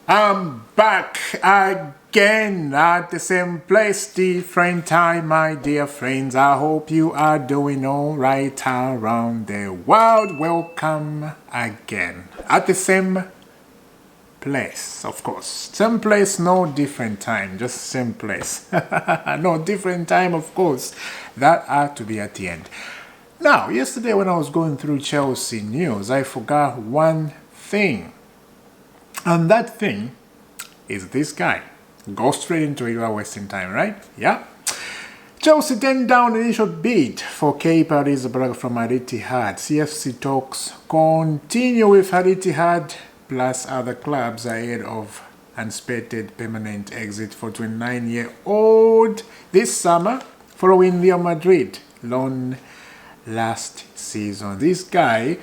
I'm back again at the same place, different time, my dear friends. I hope you are doing all right around the world. Welcome again at the same place, of course. Same place, no different time, just same place. No different time, of course. That had to be at the end. Now, yesterday when I was going through Chelsea news, I forgot one thing. And that thing is this guy. Go straight into it without wasting time, right? Yeah. Chelsea turned down the initial bid for Kepa Arrizabalaga from Al Ittihad. CFC talks continue with Al Ittihad plus other clubs ahead of unexpected permanent exit for 29-year-old this summer following Real Madrid loan last season. This guy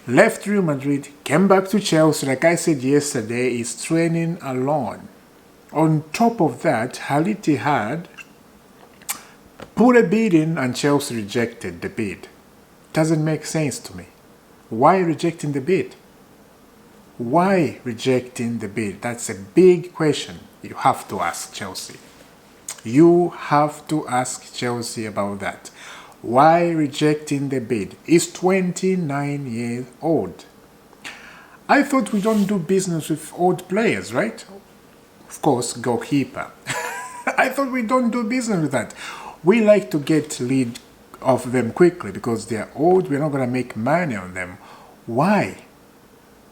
left Real Madrid, came back to Chelsea, like I said yesterday, is training alone. On top of that, Al Ittihad put a bid in and Chelsea rejected the bid. Doesn't make sense to me. Why rejecting the bid? Why rejecting the bid? That's a big question you have to ask Chelsea. You have to ask Chelsea about that. Why rejecting the bid? He's 29 years old. I thought we don't do business with old players, right? Of course, goalkeeper. I thought we don't do business with that. We like to get rid of them quickly because they're old. We're not going to make money on them. Why?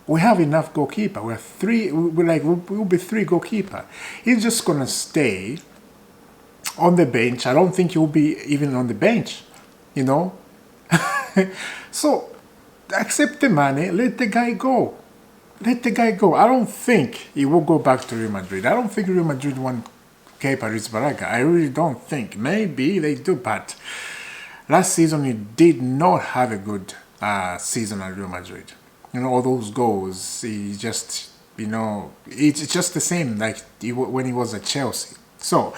We have enough goalkeeper. We'll be three goalkeeper. He's just going to stay on the bench. I don't think he'll be even on the bench. You know, so accept the money, let the guy go. Let the guy go. I don't think he will go back to Real Madrid. I don't think Real Madrid want Kepa Arrizabalaga. I really don't think. Maybe they do, but last season he did not have a good season at Real Madrid. You know, all those goals, he just, you know, it's just the same like when he was at Chelsea. So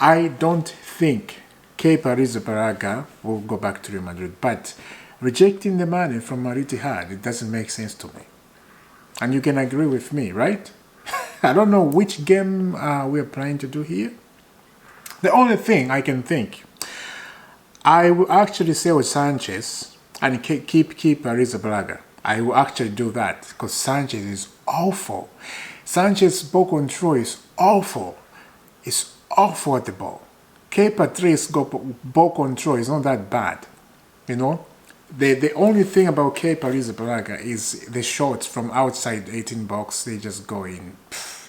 I don't think Kepa Arrizabalaga will go back to Real Madrid, but rejecting the money from Al Ittihad, it doesn't make sense to me. And you can agree with me, right? I don't know which game we're planning to do here. The only thing I can think, I will actually sell Sanchez and keep Arrizabalaga. I will actually do that because Sanchez is awful. Sanchez's ball control is awful. It's awful at the ball. Kepa 3's ball control is not that bad, you know. The only thing about Kepa Arrizabalaga is the shots from outside 18 box. They just go in,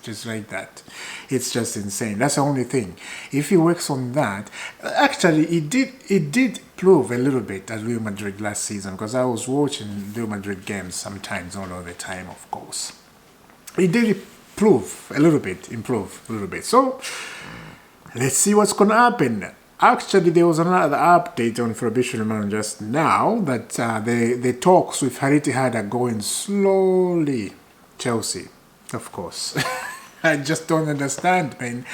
just like that. It's just insane. That's the only thing. If he works on that, actually, it did prove a little bit at Real Madrid last season because I was watching Real Madrid games sometimes, not all the time, of course. It did improve a little bit. So let's see what's going to happen. Actually, there was another update on Fabricio just now that the talks with Al Ittihad are going slowly. Chelsea, of course. I just don't understand, man.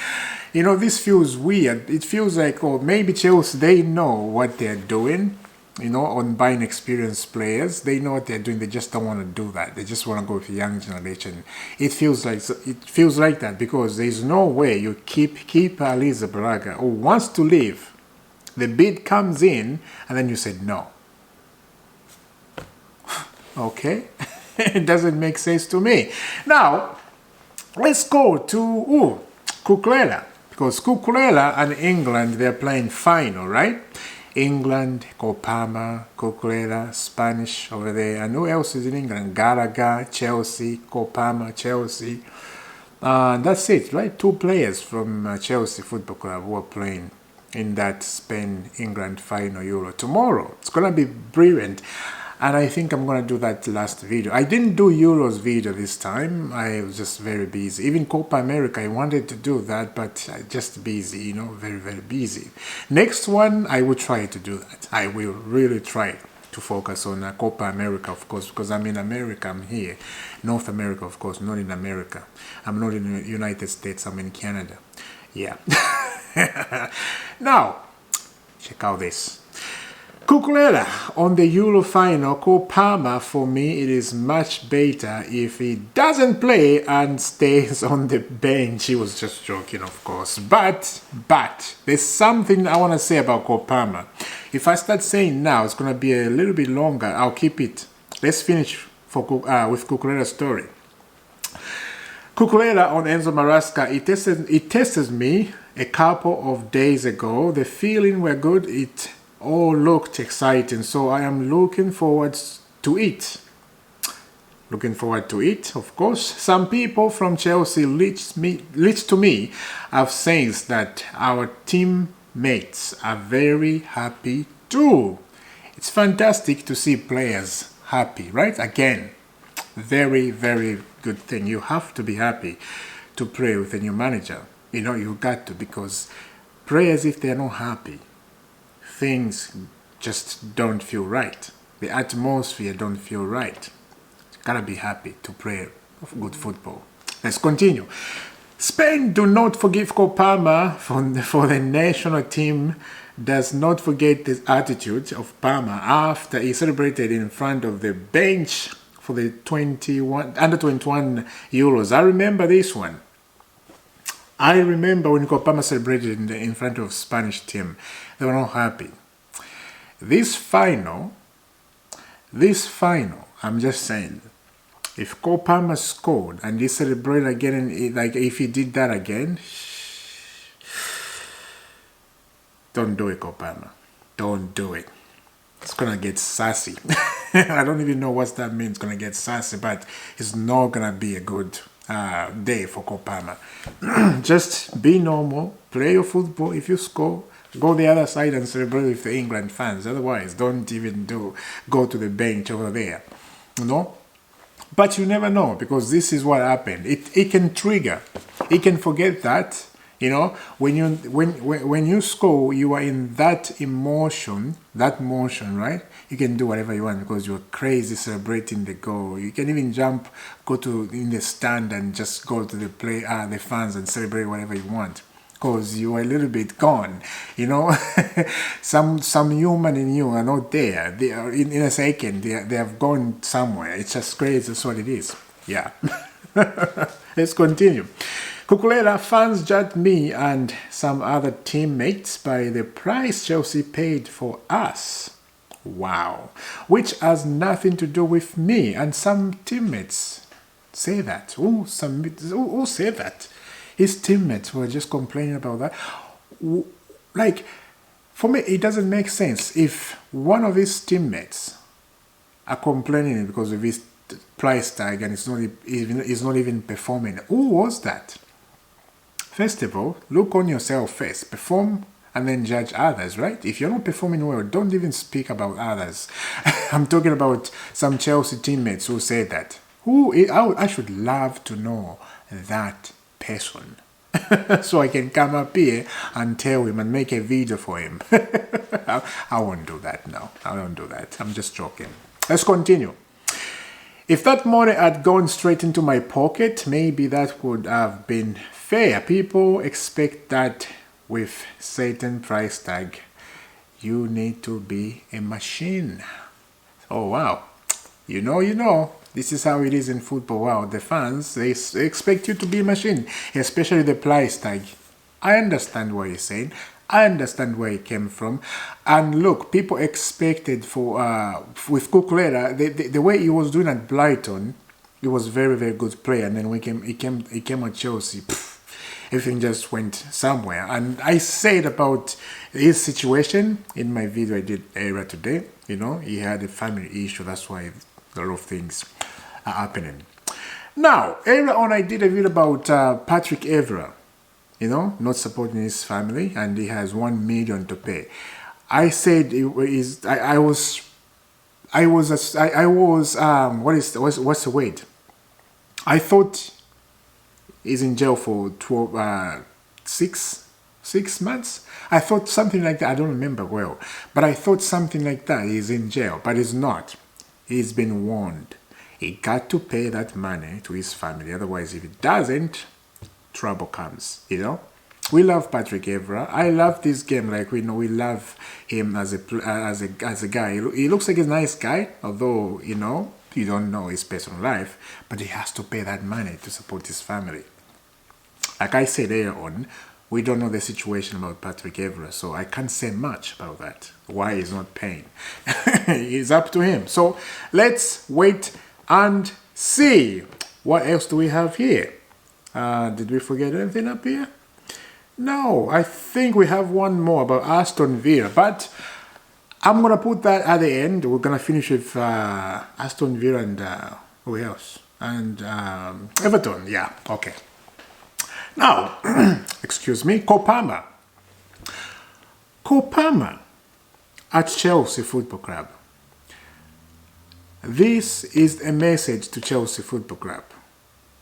You know, this feels weird. It feels like, oh, maybe Chelsea, they know what they're doing. You know, on buying experienced players, they know what they're doing. They just don't want to do that. They just want to go with the young generation. It feels like that because there's no way you keep Arrizabalaga who wants to leave. The bid comes in, and then you said no. Okay, it doesn't make sense to me. Now, let's go to Cucurella because Cucurella and England, they're playing final, right? England, Copama, Cucurella, Spanish over there. And who else is in England? Gallagher, Chelsea, Copama, Chelsea. That's it, right? Two players from Chelsea Football Club who are playing in that Spain-England final Euro tomorrow. It's going to be brilliant. And I think I'm going to do that last video. I didn't do Euros video this time. I was just very busy. Even Copa America, I wanted to do that, but just busy, you know, very, very busy. Next one, I will try to do that. I will really try to focus on Copa America, of course, because I'm in America, I'm here. North America, of course, not in America. I'm not in the United States, I'm in Canada. Yeah. Now, check out this. Cucurella on the Euro final. Palmer, for me, it is much better if he doesn't play and stays on the bench. He was just joking, of course. But there's something I want to say about Palmer. If I start saying now, it's going to be a little bit longer. I'll keep it. Let's finish with Cucurella's story. Cucurella on Enzo Maresca. It tested me a couple of days ago. The feeling were good. It all looked exciting, so I am looking forward to it. Looking forward to it, of course. Some people from Chelsea leads to me have said that our teammates are very happy too. It's fantastic to see players happy, right? Again, very, very good thing. You have to be happy to play with a new manager. You know, you got to, because players, if they're not happy, things just don't feel right. The atmosphere don't feel right. You gotta be happy to play good football. Let's continue. Spain do not forgive Palmer for the national team. Does not forget the attitude of Palmer after he celebrated in front of the bench for the under 21 Euros. I remember this one. I remember when Palmer celebrated in front of Spanish team. They were not happy. This final, I'm just saying, if Palmer scored and he celebrated again, and like if he did that again, don't do it, Palmer. Don't do it. It's gonna get sassy. I don't even know what that means. It's gonna get sassy, but it's not gonna be a good day for Palmer. Just be normal, play your football. If you score, go the other side and celebrate with the England fans. Otherwise, don't even go to the bench over there. You know? But you never know, because this is what happened. It can trigger. It can forget that. You know, when you score, you are in that motion, right? You can do whatever you want because you're crazy celebrating the goal. You can even go in the stand and just go to the fans and celebrate whatever you want, because you are a little bit gone. You know, some human in you are not there. They are in a second. They have gone somewhere. It's just crazy. That's what it is. Yeah. Let's continue. Cucurella, fans judged me and some other teammates by the price Chelsea paid for us. Wow. Which has nothing to do with me. And some teammates say that. Who said that? His teammates were just complaining about that. Like, for me, it doesn't make sense. If one of his teammates are complaining because of his price tag and it's not even performing, who was that? First of all, look on yourself first. Perform and then judge others, right? If you're not performing well, don't even speak about others. I'm talking about some Chelsea teammates who said that. I should love to know that person. So I can come up here and tell him and make a video for him. I won't do that now. I won't do that. I'm just joking. Let's continue. If that money had gone straight into my pocket, maybe that would have been fair. People expect that with certain price tag. You need to be a machine. Oh, wow. You know. This is how it is in football. Wow, the fans, they expect you to be a machine, especially the price tag. I understand what you're saying. I understand where it came from. And look, people expected with Cucurella, the way he was doing at Brighton, he was a very, very good player. And then he came at Chelsea. Everything just went somewhere. And I said about his situation in my video I did earlier today. You know, he had a family issue. That's why a lot of things are happening. Now, earlier on I did a video about Patrick Evra. You know, not supporting his family, and he has 1 million to pay. I said what's the word? I thought he's in jail for 6 months. I thought something like that. I don't remember well, but I thought something like that. He's in jail, but he's not. He's been warned. He got to pay that money to his family. Otherwise, if he doesn't, trouble comes, you know. We love Patrick Evra. I love this game. Like we know, we love him as a guy. He looks like a nice guy, although you know you don't know his personal life. But he has to pay that money to support his family. Like I said earlier on, we don't know the situation about Patrick Evra, so I can't say much about that. Why he's not paying? It's up to him. So let's wait and see. What else do we have here? Did we forget anything up here? No, I think we have one more about Aston Villa, but I'm going to put that at the end. We're going to finish with Aston Villa and who else? And Everton, yeah, okay. Now, excuse me, Kopama. Kopama at Chelsea Football Club. This is a message to Chelsea Football Club.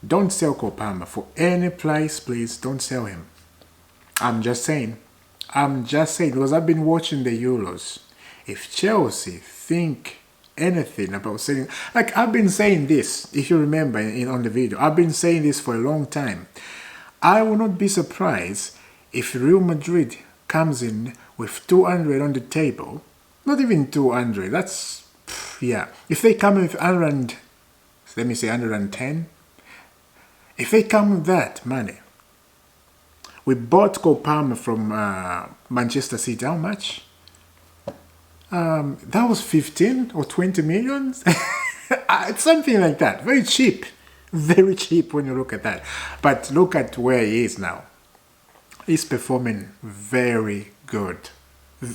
Don't sell Kopama for any price, please. Don't sell him. I'm just saying, because I've been watching the Euros. If Chelsea think anything about selling, like I've been saying this, if you remember on the video, I've been saying this for a long time. I will not be surprised if Real Madrid comes in with 200 on the table, not even 200, that's, yeah. If they come with 100, let me say 110, if they come with that money, we bought Kopama from Manchester City, how much? That was 15 or 20 million? It's something like that, very cheap. Very cheap when you look at that. But look at where he is now. He's performing very good.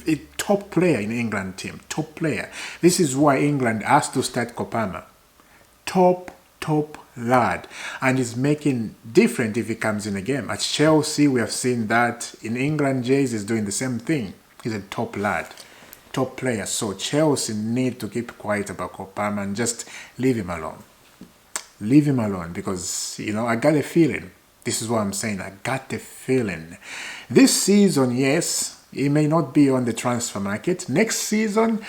A top player in England team. Top player. This is why England has to start Kopama. Top lad. And he's making different if he comes in a game. At Chelsea, we have seen that. In England, Jays is doing the same thing. He's a top lad. Top player. So Chelsea need to keep quiet about Kopama and just leave him alone. Leave him alone because, you know, I got a feeling. This is what I'm saying. I got a feeling. This season, yes, he may not be on the transfer market. Next season,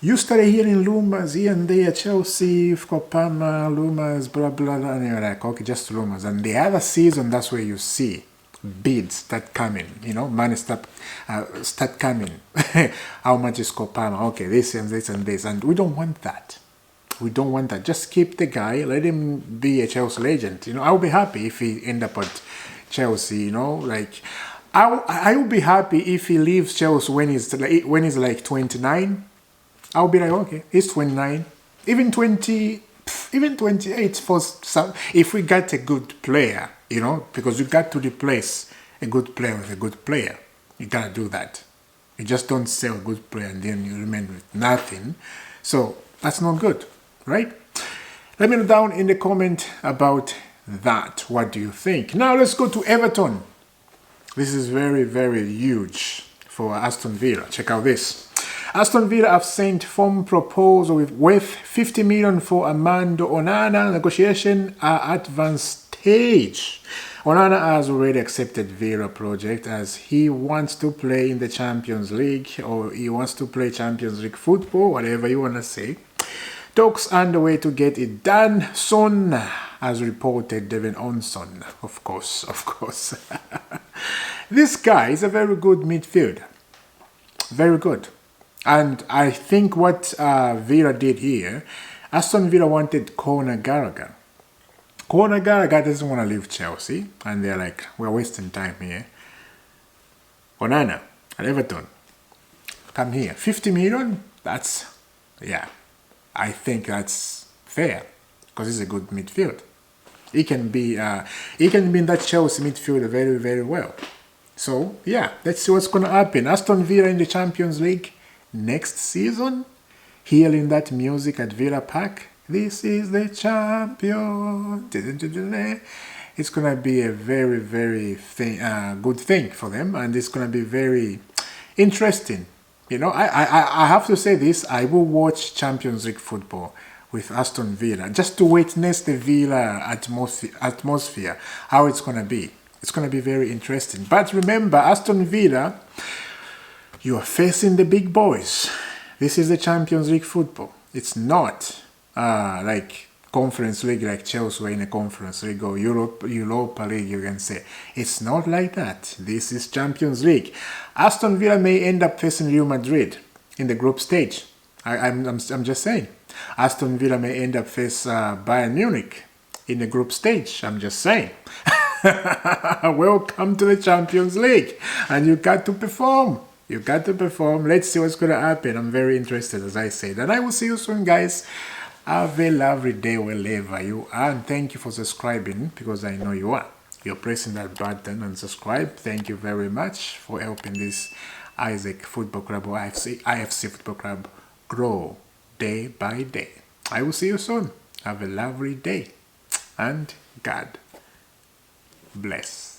you started hearing rumors here and there. Chelsea, Kopama, rumors, blah, blah, blah. And you're like, okay, just rumors. And the other season, that's where you see bids start coming. You know, money start coming. How much is Kopama? Okay, this and this and this. And we don't want that. We don't want that. Just keep the guy. Let him be a Chelsea legend. You know, I'll be happy if he end up at Chelsea. You know, like I will be happy if he leaves Chelsea when he's like 29. I'll be like, okay, he's 29, even 20, even 28 for some. If we got a good player, you know, because you got to replace a good player with a good player. You gotta do that. You just don't sell a good player and then you remain with nothing. So that's not good. Right? Let me know down in the comment about that. What do you think? Now let's go to Everton. This is very, very huge for Aston Villa. Check out this. Aston Villa have sent form proposal worth 50 million for Amadou Onana. Negotiation are advanced stage. Onana has already accepted Villa project as he wants to play in the Champions League, or he wants to play Champions League football, whatever you want to say. Talks underway to get it done soon, as reported Devin Onson. Of course. This guy is a very good midfielder. Very good. And I think what Villa did here, Aston Villa wanted Conor Gallagher. Conor Gallagher doesn't want to leave Chelsea. And they're like, we're wasting time here. Onana at Everton. Come here. 50 million? That's, yeah. I think that's fair because he's a good midfield. He can be in that Chelsea midfield very, very well. So yeah, let's see what's gonna happen. Aston Villa in the Champions League next season. Hearing that music at Villa Park. This is the champion. It's gonna be a very, very good thing for them, and it's gonna be very interesting. You know, I have to say this, I will watch Champions League football with Aston Villa just to witness the Villa atmosphere, how it's going to be. It's going to be very interesting. But remember, Aston Villa, you are facing the big boys. This is the Champions League football. It's not like Conference League like Chelsea were in a Conference League or Europa League, you can say. It's not like that. This is Champions League. Aston Villa may end up facing Real Madrid in the group stage. I'm just saying. Aston Villa may end up facing Bayern Munich in the group stage. I'm just saying. Welcome to the Champions League. And you got to perform. You got to perform. Let's see what's going to happen. I'm very interested, as I said. And I will see you soon, guys. Have a lovely day wherever you are. And thank you for subscribing, because I know you are. You're pressing that button and subscribe. Thank you very much for helping this Isaac Football Club or IFC Football Club grow day by day. I will see you soon. Have a lovely day. And God bless.